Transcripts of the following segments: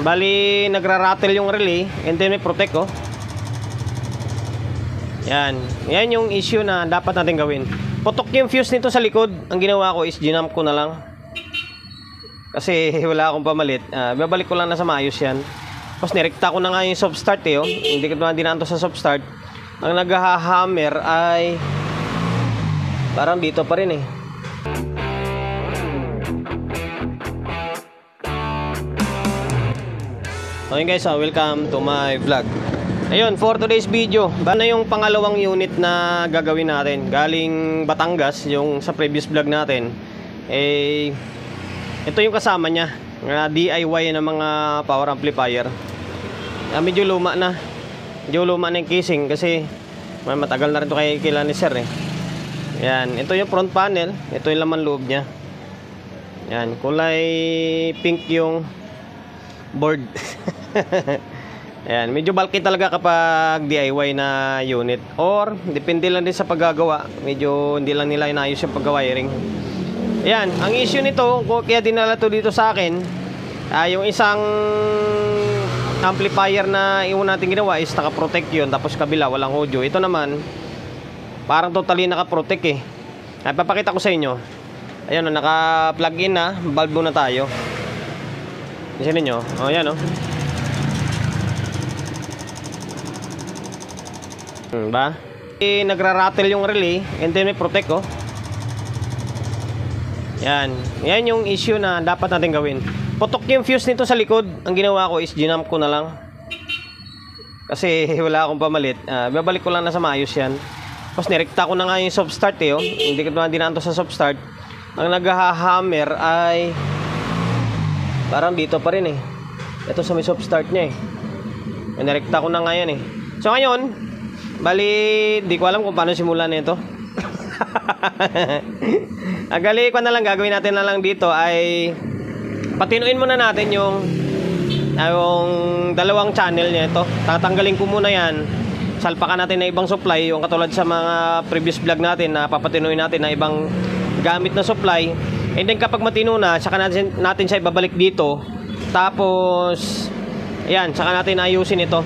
Bali, nagra-rattle yung relay and then may protect, oh. Yan. Yan yung issue na dapat natin gawin. Putok yung fuse nito sa likod. Ang ginawa ko is ginamp ko na lang. Kasi wala akong pamalit. Babalik ko lang na sa maayos yan. Tapos nirekta ko na nga yung soft start, eh, oh. Hindi ko na dinaan to sa soft start. Ang naghahammer ay parang dito pa rin, eh. Okay guys, welcome to my vlog. Ayun, for today's video, na yung pangalawang unit na gagawin natin. Galing Batangas, yung sa previous vlog natin. Eh, ito yung kasama niya, DIY ng mga power amplifier. Medyo luma na. Medyo luma na yung casing kasi matagal na rin ito kila ni sir, eh. Yan, ito yung front panel. Ito yung laman loob niya. Yan, kulay pink yung board. Ayan, medyo bulky talaga kapag DIY na unit. Or, depende lang din sa paggagawa. Medyo hindi lang nila inayos yung pagga-wiring. Ayan, ang issue nito, kaya dinala to dito sa akin, yung isang amplifier na yung natin ginawa is naka-protect yun. Tapos kabila, walang audio. Ito naman, parang totally naka-protect, eh. Ay, papakita ko sa inyo. Ayan, naka-plug in na. Valve na tayo. Kasi ninyo, o yan, o. Ba? Nagra-rattle yung relay and then may protect, oh. Yan. Yan yung issue na dapat natin gawin. Putok yung fuse nito sa likod. Ang ginawa ko is ginamp ko na lang. Kasi wala akong pamalit. Babalik ko lang na sa maayos yan. Tapos nirekta ko na nga yung soft start, eh, oh. Hindi ko na dinaan to sa soft start. Ang naghahammer ay parang dito pa rin, eh. Ito sa may soft start niya, eh. Nirekta ko na nga yan, eh. So ngayon, bali, di ko alam kung paano simulan nito. Agali ko na lang, gagawin natin na lang dito ay patinuin muna natin yung dalawang channel niya ito. Tatanggalin ko muna yan. Salpakan natin na ibang supply, yung katulad sa mga previous vlog natin na papatinuin natin na ibang gamit na supply. And then kapag matino na, saka natin siya ibabalik dito. Tapos ayan, saka natin ayusin ito.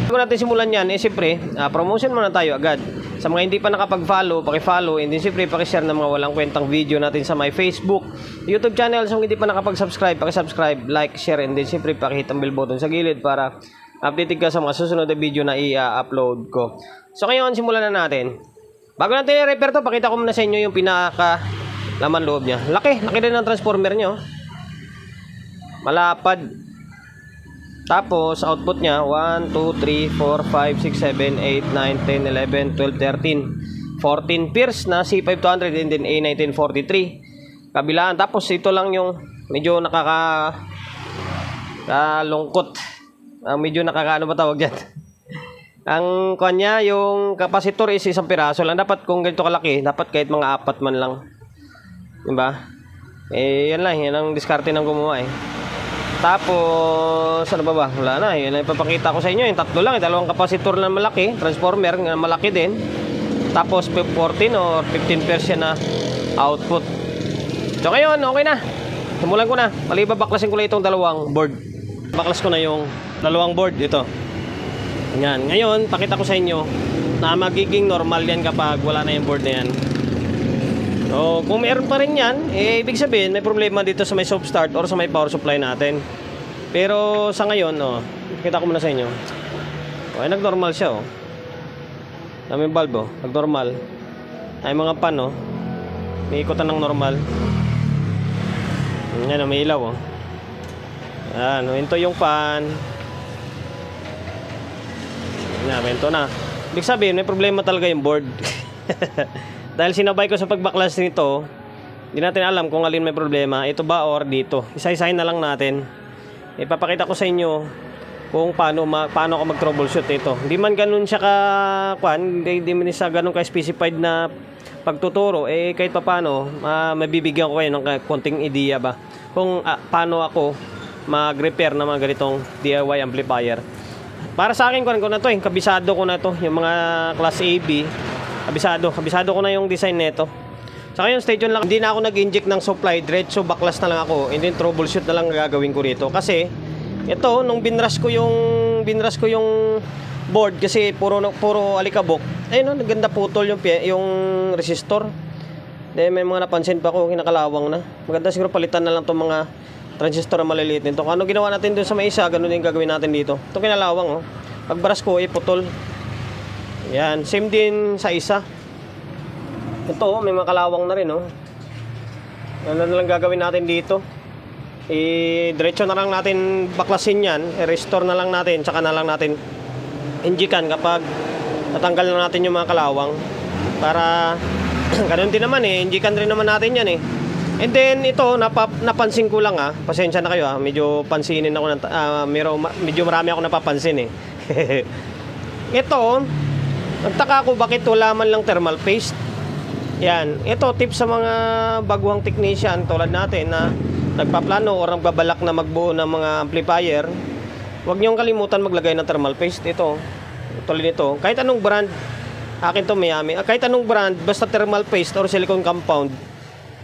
Bago natin simulan yan, siyempre, promotion muna tayo agad. Sa mga hindi pa nakapag-follow, paki-follow. And then siyempre, paki-share ng mga walang kwentang video natin sa my Facebook, YouTube channel. Sa mga hindi pa nakapag-subscribe, paki-subscribe, like, share. And then siyempre, paki-hit ang bell button sa gilid para updated ka sa mga susunod na video na i-upload ko. So ngayon, simulan na natin. Bago natin i-repair to, pakita ko muna sa inyo yung pinaka laman loob niya. Laki din ang transformer niya, oh. Malapad. Tapos, output niya, 1, 2, 3, 4, 5, 6, 7, 8, 9, 10, 11, 12, 13, 14 pairs na C5200 and then A1943. Kabilaan. Tapos, ito lang yung medyo nakakalungkot. Medyo nakakaano ba tawag dyan? Ang kanya, yung capacitor is isang piraso lang. Dapat kung ganito kalaki, dapat kahit mga 4 man lang. Diba? Yan lang. Yan ang diskarte ng gumawa, eh. Tapos, ano ba? Wala na. Yan ang ipapakita ko sa inyo. Yung tatlo lang. Dalawang capacitor na malaki. Transformer na malaki din. Tapos, 14 or 15 pairs na output. So, ngayon, okay na. Simulan ko na. Baklasin ko lang itong dalawang board. Baklas ko na yung dalawang board. Ito. Yan. Ngayon, pakita ko sa inyo na magiging normal yan kapag wala na yung board na yan. So, kung meron pa rin yan, ibig sabihin may problema dito sa may soft start or sa may power supply natin. Pero sa ngayon, kita ko muna sa inyo. Okay, nag-normal siya, oh. May bulb, oh. Nag-normal. Ay mga pan, oh. May ikutan ng normal. Yan, may ilaw, oh. Yan, ito yung pan. Yan, ito na. Ibig sabihin, may problema talaga yung board. Dahil sinabay ko sa pagbaklas nito, hindi natin alam kung alin may problema, ito ba or dito. Isa-isahin na lang natin. Ipapakita ko sa inyo kung paano ako mag-troubleshoot ito. Hindi man ganun siya hindi man siya ganun ka-specified na pagtuturo. Kahit pa paano, mabibigyan ko kayo ng konting idea ba kung paano ako mag-repair ng mga ganitong DIY amplifier. Para sa akin, kung na to, kabisado ko na to, yung mga class AB. Kabisado ko na yung design nito. Saka yung station lang, hindi na ako nag-inject ng supply, diretso baklas na lang ako, and then troubleshoot na lang gagawin ko rito. Kasi Ito, nung binrush ko yung board kasi puro alikabok. Ayun, no, ganda putol yung resistor. Then may mga napansin pa ko kinakalawang na. Maganda siguro palitan na lang tong mga transistor na maliliit nito. Kung ano ginawa natin doon sa may isa, ganun din gagawin natin dito. Ito kinalawang, oh. Pag brush ko, putol. Yan, same din sa isa. Ito, oh, may mga kalawang na rin, oh. Ano na lang gagawin natin dito? Diretso na lang natin baklasin yan, i-restore na lang natin, tsaka na lang natin injikan kapag natanggal na natin yung mga kalawang. Para ganun din naman injikan rin naman natin yan And then ito, napansin ko lang pasensya na kayo medyo pansinin ako medyo marami ako napapansin Ito, nagtaka ko bakit wala man lang thermal paste. Yan, ito tip sa mga baguhang technician tulad natin na nagpaplano o nagbabalak na magbuo ng mga amplifier. Huwag niyong kalimutan maglagay ng thermal paste. Ito, tulad nito, kahit anong brand, akin to Miami, kahit anong brand, basta thermal paste or silicone compound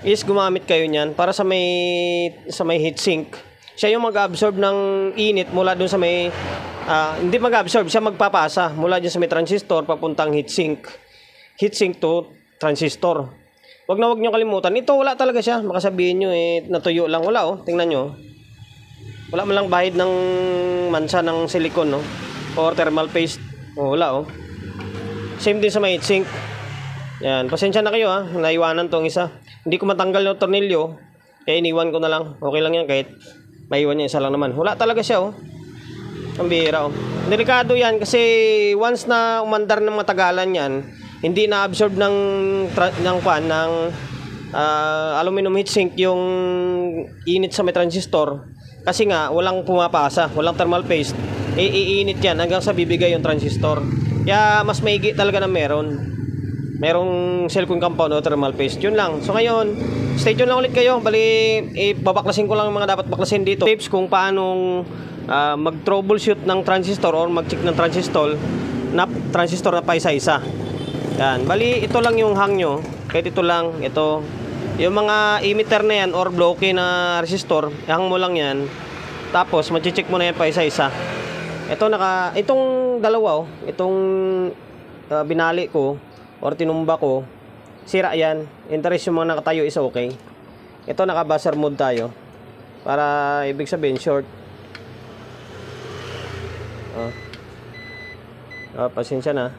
is gumamit kayo niyan para sa may heatsink. Siya yung mag-absorb ng init mula dun sa may hindi mag-absorb, siya magpapasa mula dyan sa may transistor papuntang heatsink to transistor. Wag niyo kalimutan. Ito wala talaga siya. Makasabihin niyo natuyo lang. Wala tingnan niyo. Wala man lang bahid ng mansa ng silicone or thermal paste. Wala Same din sa may heatsink. Yan, pasensya na kayo naiwanan tong isa. Hindi ko matanggal yung tornilyo. Kaya iniwan ko na lang. Okay lang yan kahit maiwan niya isa lang naman. Wala talaga siya Ang bihira Delikado yan kasi once na umandar ng matagalan yan, hindi na-absorb ng aluminum heatsink yung init sa may transistor kasi nga walang pumapasa, walang thermal paste. Iinit yan hanggang sa bibigay yung transistor. Kaya mas maigi talaga na merong silicone compound o thermal paste. Yun lang. So ngayon, stay tuned lang ulit kayo. Bali, babaklasin ko lang yung mga dapat baklasin dito. Tips kung paanong mag-troubleshoot ng transistor or mag-check ng transistor na pa isa-isa. Yan, bali ito lang yung hang nyo. Kahit ito lang, ito. Yung mga emitter na yan or bloke na resistor, hang mo lang yan. Tapos, mag-check mo na yan pa isa-isa. Itong dalawa, itong binali ko or tinumba ko, sira yan. Interest yung mga nakatayo is okay. Ito, naka-buzzer mode tayo. Para, ibig sabihin, short. Pasensya na.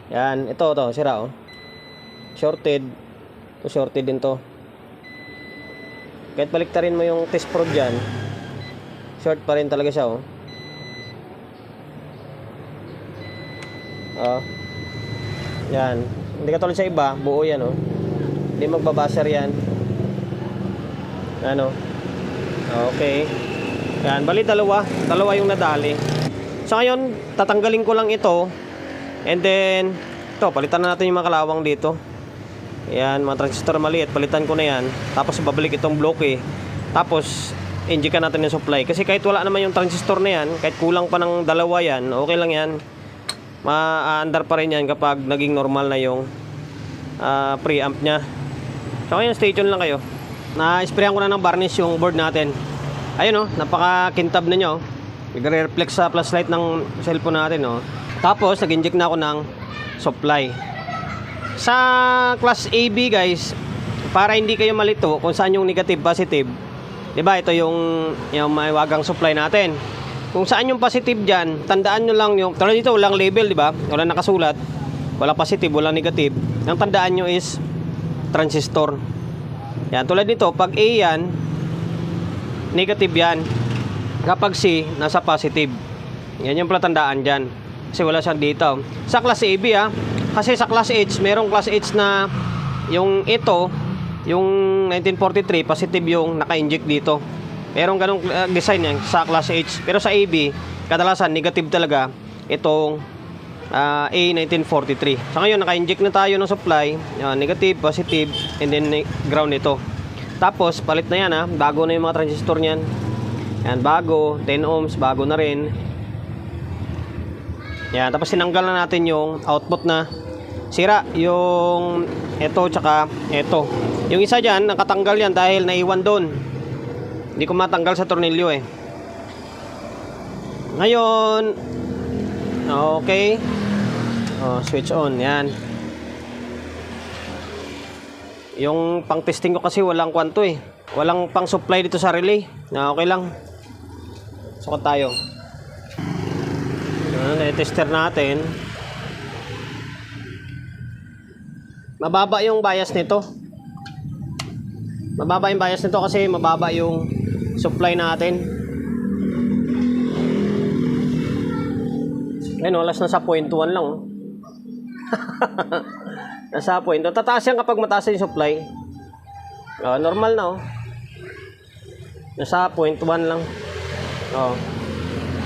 Yan, ito sira shorted. Ito shorted din to. Kahit baliktarin mo yung test probe dyan, short pa rin talaga siya yan, hindi katulad sa iba, buo yan hindi magbabuzzer yan. Okay. Yan, bali dalawa yung nadali. So ngayon, tatanggalin ko lang ito. And then, ito, palitan na natin yung mga kalawang dito. Ayan, mga transistor maliit, palitan ko na yan. Tapos babalik itong bloke. Tapos, injikan natin yung supply. Kasi kahit wala naman yung transistor na yan, kahit kulang pa ng dalawa yan, okay lang yan. Ma-under pa rin yan kapag naging normal na yung preamp nya. So ngayon, stay tuned lang kayo. Na-sprayan ko na ng varnish yung board natin. Ayun napaka-kintab na nyo. Nagre-reflect sa flashlight ng cellphone natin Tapos, nag-inject na ako ng supply. Sa class AB guys, para hindi kayo malito kung saan yung negative, positive. Diba, ito yung may wagang supply natin. Kung saan yung positive dyan, tandaan nyo lang yung, tulad dito, walang label, diba? Walang nakasulat. Walang positive, walang negative. Ang tandaan nyo is transistor. Yan, tulad nito, pag A yan, negative yan. Kapag C, nasa positive. Yan yung palatandaan dyan. Kasi wala siyang dito. Sa class AB kasi sa class H, merong class H na yung ito, yung 1943, positive yung naka-inject dito. Merong ganong design yan sa class H. Pero sa AB, kadalasan negative talaga itong A1943. So ngayon, naka-inject na tayo ng supply. Negative, positive, and then ground ito. Tapos, palit na yan bago na yung mga transistor niyan. Yan, bago, 10 ohms, bago na rin. Yan, tapos sinanggal na natin yung output na sira, yung ito tsaka ito. Yung isa dyan, nakatanggal yan dahil naiwan doon. Hindi ko matanggal sa tornilyo Ngayon, okay. Switch on, yan. Yung pang testing ko kasi walang kwanto eh. Walang pang supply dito sa relay. Okay lang. Sukat tayo. Na-tester natin. Mababa yung bias nito. Mababa yung bias nito kasi mababa yung supply natin. Ayun, alas nasa 0.1 lang. Nasa 0.1. Tataas yan kapag mataas yung supply. Normal na Nasa 0.1 lang.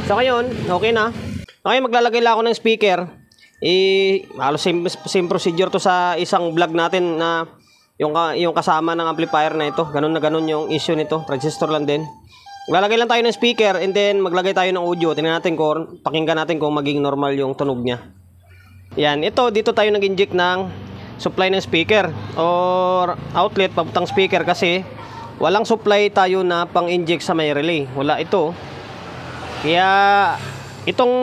So ngayon, okay na. Okay, maglalagay lang ako ng speaker. Halos same procedure to sa isang vlog natin na yung kasama ng amplifier na ito. Ganun na ganun yung issue nito. Transistor lang din. Maglalagay lang tayo ng speaker and then maglagay tayo ng audio. Tingnan natin kung pakinggan natin kung maging normal yung tunog niya. Yan, dito tayo nag-inject ng supply ng speaker or outlet papuntang speaker kasi walang supply tayo na pang-inject sa may relay. Wala ito. Kaya itong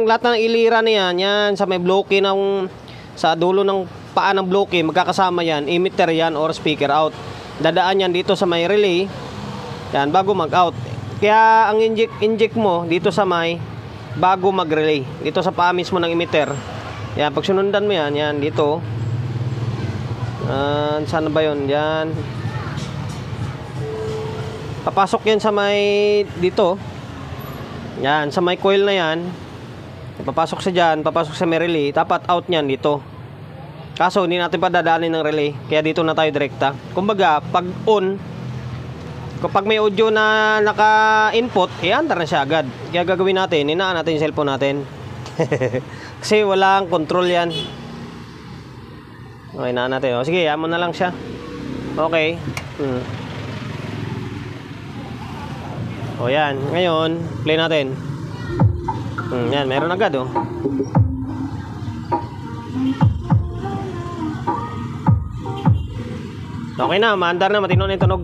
lahat ng ilira na yan sa may bloke sa dulo ng paa ng bloke, magkakasama yan, emitter yan or speaker out. Dadaan yan dito sa may relay. Yan, bago mag-out. Kaya ang inject mo dito sa may bago mag-relay. Dito sa paa mismo ng emitter. Yan, pag sunundan mo yan dito. Saan ba yun? Yan. Papasok yan sa may dito. Yan, sa may coil na yan. Papasok sa dyan, papasok sa may relay. Dapat out nyan dito. Kaso hindi natin padadaanin ng relay. Kaya dito na tayo direkta. Kumbaga, pag on, kapag may audio na naka-input, andar na siya agad. Kaya gagawin natin, inaan natin yung cellphone natin. Kasi walang control yan. Okay, inaan natin. Sige, mo na lang siya. Okay. Yan. Ngayon, play natin. Yan, meron agad Okay na, maandar na, matino na yung tunog.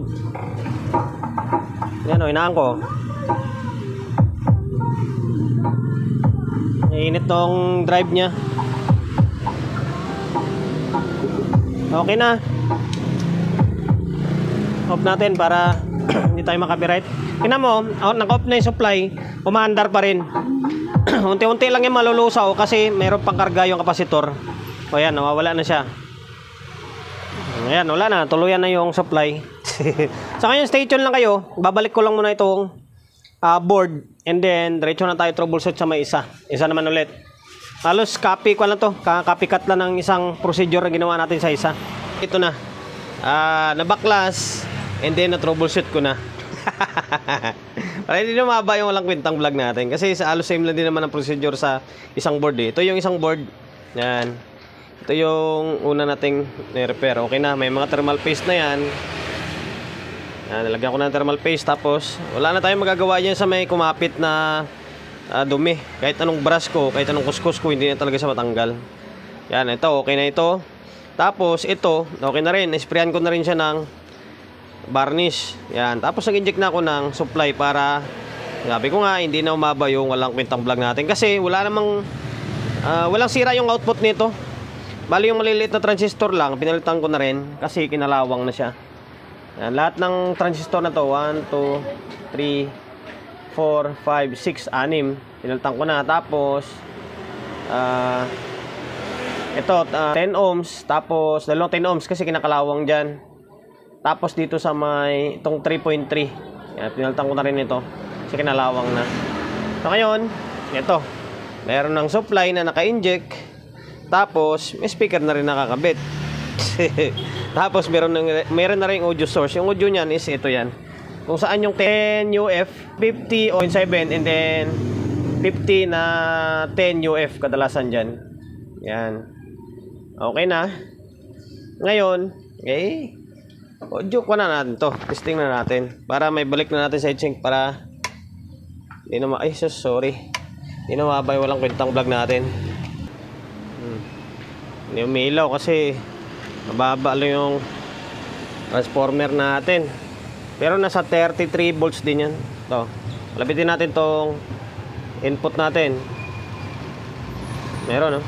Yan inaan ko. Init tong drive nya. Okay na. Off natin para hindi tayo makapiright. Tingnan mo, naka-off na yung supply, umaandar pa rin. Unti-unti lang yung malulusaw kasi mayroon pang karga yung kapasitor. Yan, nawawala na siya. Ayan, wala na. Tuluyan na yung supply. So ngayon, stay tuned lang kayo. Babalik ko lang muna itong board. And then, diretso na tayo troubleshoot sa may isa. Isa naman ulit. Halos copy ko lang to. Copycat lang ng isang procedure na ginawa natin sa isa. Ito na. Nabaklas. And then, na-troubleshoot ko na. Para hindi na mababa yung walang kwentang vlog natin. Kasi sa halos same lang din naman ang procedure sa isang board Ito yung isang board. Yan. Ito yung una nating repair. Okay na. May mga thermal paste na yan. Nalagyan ko ng thermal paste. Tapos, wala na tayong magagawa dyan sa may kumapit na dumi. Kahit anong brush ko, kahit anong kuskus ko, hindi na talaga siya matanggal. Yan. Ito, okay na ito. Tapos, ito, okay na rin. Isprayan ko na rin siya ng varnish. Yan. Tapos nag-inject na ako ng supply para sabi ko nga hindi na umaba yung walang kwentang vlog natin kasi wala namang walang sira yung output nito. Bali yung maliliit na transistor lang pinalitan ko na rin kasi kinalawang na siya. Yan. Lahat ng transistor na to 1, 2, 3, 4, 5, 6, 6 pinalitan ko na. Tapos ito 10 ohms tapos dalawang 10 ohms kasi kinakalawang dyan. Tapos dito sa may itong 3.3. Yan, pinalitan ko na rin ito. Kasi kinalawang na. So ngayon, ito. Meron ng supply na naka-inject. Tapos, may speaker na rin nakakabit. Tapos, meron na rin audio source. Yung audio niyan is ito yan. Kung saan yung 10 UF, 50 o 7, and then 50 na 10 UF kadalasan dyan. Yan. Okay na. Ngayon, audio ko na natin to. Testing na natin. Para may balik na natin sa heatsink para hindi na sorry. Hindi na mabay walang kwentang vlog natin. Hindi umilaw kasi mababa lang yung transformer natin. Pero nasa 33 volts din yan. Ito. Lapitin natin tong Input natin. Meron, no?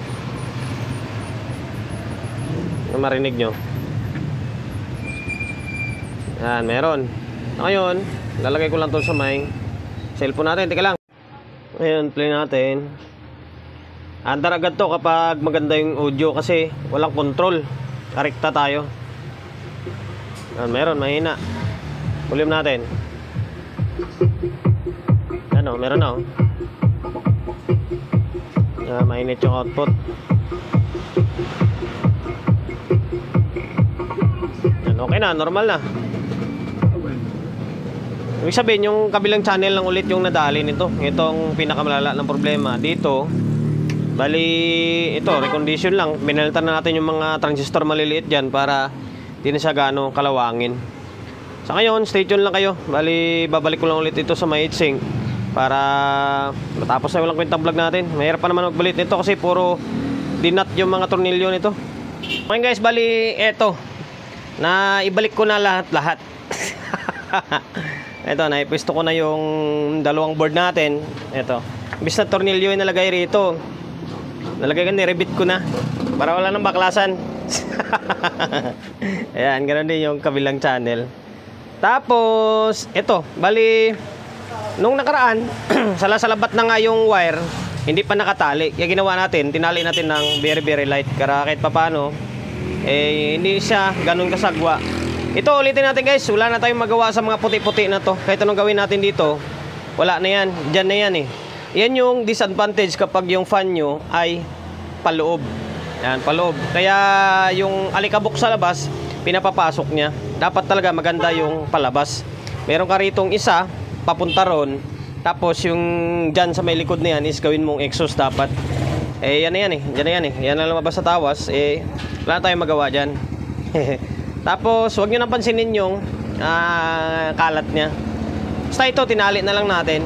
Marinig nyo. Yan, meron. Ngayon, lalagay ko lang to sa may cellphone natin. Teka lang. Ngayon, play natin. Andar agad to kapag maganda yung audio kasi walang control. Karekta tayo. Yan, meron, mahina. Volume natin. Ano, meron na, oh. Mainit yung output. Yan, okay na, normal na. Ibig sabihin, yung kabilang channel lang ulit yung nadali nito. Itong pinakamalala ng problema dito. Bali, ito, recondition lang. Binalitan na natin yung mga transistor maliliit dyan para di na siya gaano kalawangin. Sa ngayon, stay tuned lang kayo. Bali, babalik ko lang ulit ito sa my heatsink para matapos na walang kwentang vlog natin. Mahirap pa naman magbalit nito kasi puro dinat yung mga tornilyo nito. Okay guys, bali, eto. Na ibalik ko na lahat-lahat. Ito, naipwesto ko na yung dalawang board natin. Ito. Imbis na tornilyo yung nalagay rito. Nalagay ko, nirebit ko na. Para wala nang baklasan. Ayan, ganoon din yung kabilang channel. Tapos, ito. Bali, nung nakaraan, salasalabat na nga yung wire. Hindi pa nakatali. Kaya ginawa natin, tinali natin ng very very light. Kaya kahit papano, hindi siya ganun kasagwa. Ito, ulitin natin guys. Wala na tayong magawa sa mga puti-puti na to. Kahit anong gawin natin dito, wala na yan. Diyan na yan eh. Yan yung disadvantage kapag yung fan nyo ay paloob. Yan, paloob. Kaya yung alikabok sa labas, pinapapasok niya. Dapat talaga maganda yung palabas. Meron ka ritong isa, papunta ron. Tapos yung dyan sa may likod na yan is gawin mong exhaust dapat. Yan na yan eh. Diyan na yan eh. Yan na lumabas sa tawas. Wala na tayong magawa dyan. Tapos, huwag nyo nang pansinin yung kalat niya. Basta ito, tinali na lang natin.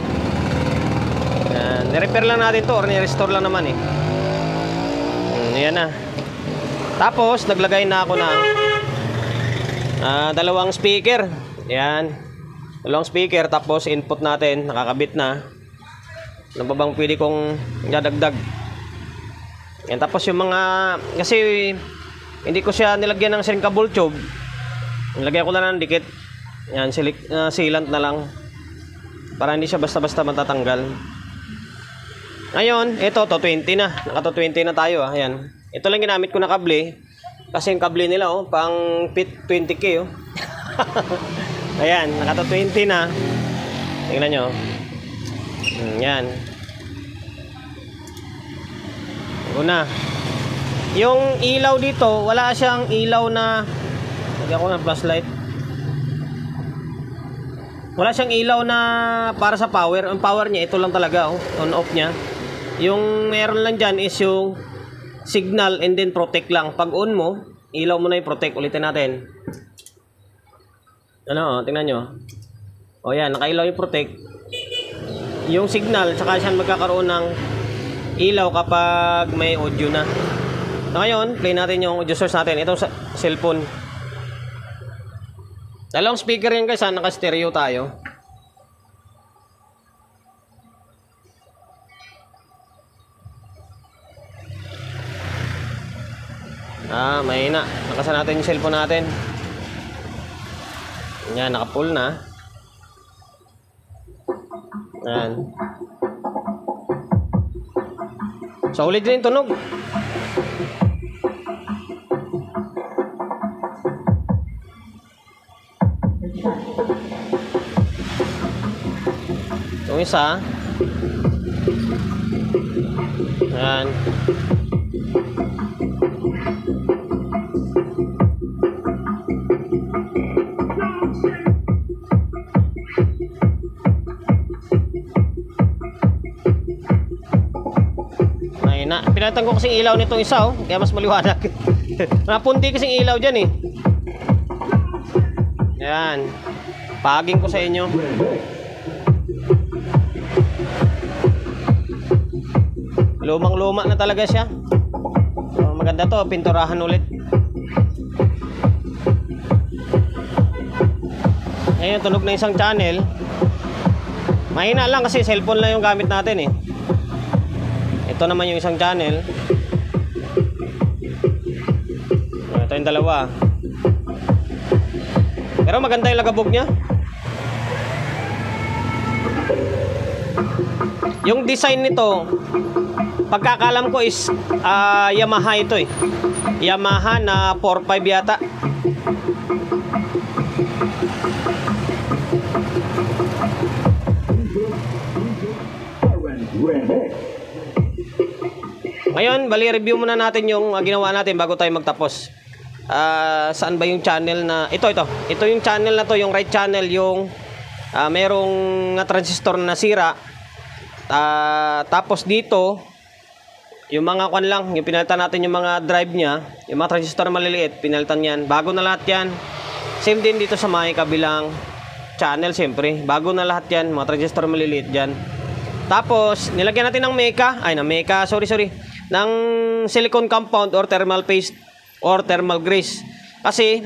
Nirepair lang natin to or nirestore lang naman eh. Yan na. Tapos, naglagay na ako ng dalawang speaker. Yan. Dalawang speaker. Tapos, input natin. Nakakabit na. Ano ba bang pwede kong dadagdag? Yan. Tapos, yung mga... Kasi... Hindi ko siya nilagyan ng shrinkable tube. Nilagyan ko na ng dikit. Yan, sealant na lang. Para hindi siya basta-basta matatanggal. Ngayon, ito, to 20 na. Naka to 20 na tayo. Ayan. Ito lang ginamit ko na kable. Kasi yung kable nila, oh, pang fit 20K, oh. Ayan, naka to 20 na. Tingnan nyo. Yan. Una. Yung ilaw dito, wala siyang ilaw na lagyan ko ng flashlight. Wala siyang ilaw na para sa power. Ang power niya, ito lang talaga, oh, on off niya. Yung meron lang dyan is yung signal and then protect lang. Pag on mo, ilaw mo na yung protect. Ulitin natin. Ano, tingnan nyo. O yan, nakailaw yung protect. Yung signal, saka siya magkakaroon ng ilaw kapag may audio na. So, ngayon, play natin yung audio source natin. Ito sa cellphone. Dalawang speaker yan guys, naka-stereo tayo. Mahina. Nakasan natin yung cellphone natin. Yan, naka-full na. Yan. So, ulit din yung tunog. Yung isa. Ayan. Mahina. Pinatang ko kasing ilaw nitong isa, oh. Kaya mas maliwanag. Napunti kasing ilaw dyan eh. Ayan. Paging ko sa inyo. Lumang-luma na talaga siya. So, maganda to, pinturahan ulit. Ngayon, tunog na isang channel. Mahina lang kasi cellphone lang yung gamit natin eh. Ito naman yung isang channel. Ito yung dalawa. Pero maganda yung lagabog niya. Yung design nito, pagkakalam ko is Yamaha ito eh. Yamaha na 4.5 yata. Ngayon, bali review muna natin yung ginawa natin bago tayo magtapos. Saan ba yung channel na ito yung channel na to, yung right channel, yung merong transistor na nasira. Tapos dito yung mga kwan lang, yung pinalitan natin yung mga drive niya, yung mga transistor na maliliit, pinalitan yan, bago na lahat yan. Same din dito sa may kabilang channel, siyempre bago na lahat yan, mga transistor maliliit dyan. Tapos nilagyan natin ng ng silicone compound or thermal paste or thermal grease. Kasi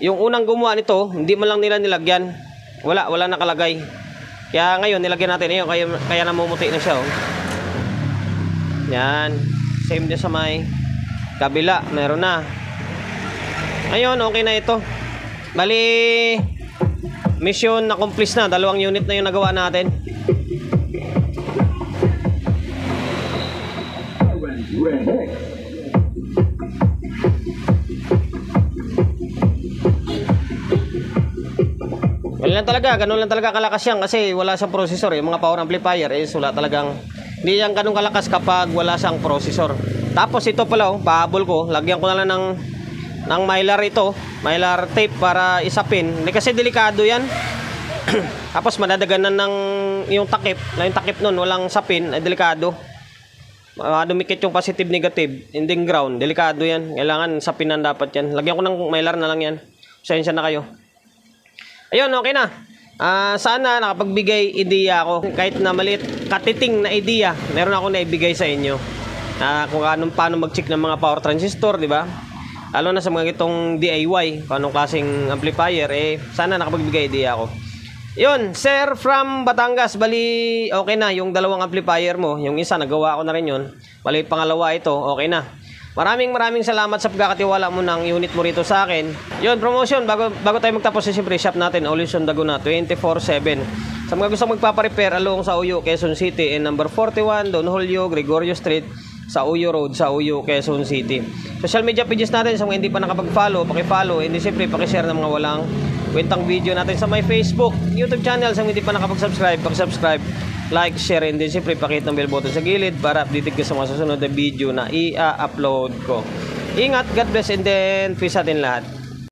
yung unang gumawa nito, hindi man lang nila nilagyan. Wala nakalagay. Kaya ngayon nilagyan natin ayun, kaya namumuti na siya oh. Yan. Same din sa may kabila, meron na. Ayun, okay na ito. Bali mission na complete na, 2 unit na yung nagawa natin. Ganun lang talaga kalakas yan kasi wala siyang processor eh. Mga power amplifier is wala talagang, hindi yan ganun kalakas kapag wala siyang processor. Tapos ito pala oh, pahabol ko, lagyan ko na lang ng mylar ito, mylar tape para isapin. Hindi kasi delikado yan. Tapos madadaganan ng yung takip nun walang sapin, ay delikado. Dumikit yung positive negative, ending ground, delikado yan. Kailangan sapinan dapat yan. Lagyan ko ng mylar na lang yan. Pasensya na kayo. Ayun, okay na. Sana nakapagbigay ideya ako. Kahit na maliit, katiting na ideya, meron ako naibigay sa inyo. Kung paano mag-check ng mga power transistor, di ba? Lalo na sa mga itong DIY, paano klaseng amplifier, sana nakapagbigay ideya ako. Yun, sir from Batangas, bali okay na yung 2 amplifier mo. Yung isa nagawa ko na rin yun. Bali pangalawa ito, okay na. Maraming salamat sa pagkakatiwala mo ng unit mo rito sa akin. Yun, promotion, bago tayo magtapos, siyempre shop natin, Always on Laguna, 24/7. Sa mga gusto magpaparepair along sa Uyo, Quezon City, and number 41, Don Julio, Gregorio Street, sa Uyo Road, sa Uyo, Quezon City. Social media pages natin, sa mga hindi pa nakapag-follow, paki-follow, hindi siyempre paki-share ng mga walang kwentang video natin sa my Facebook, YouTube channel. Sa mga hindi pa nakapag-subscribe, paki-subscribe, like, share, and then siyempre pakihit ng bell button sa gilid para updated ka sa mga susunod na video na i-upload ko. Ingat, God bless, and then peace atin lahat.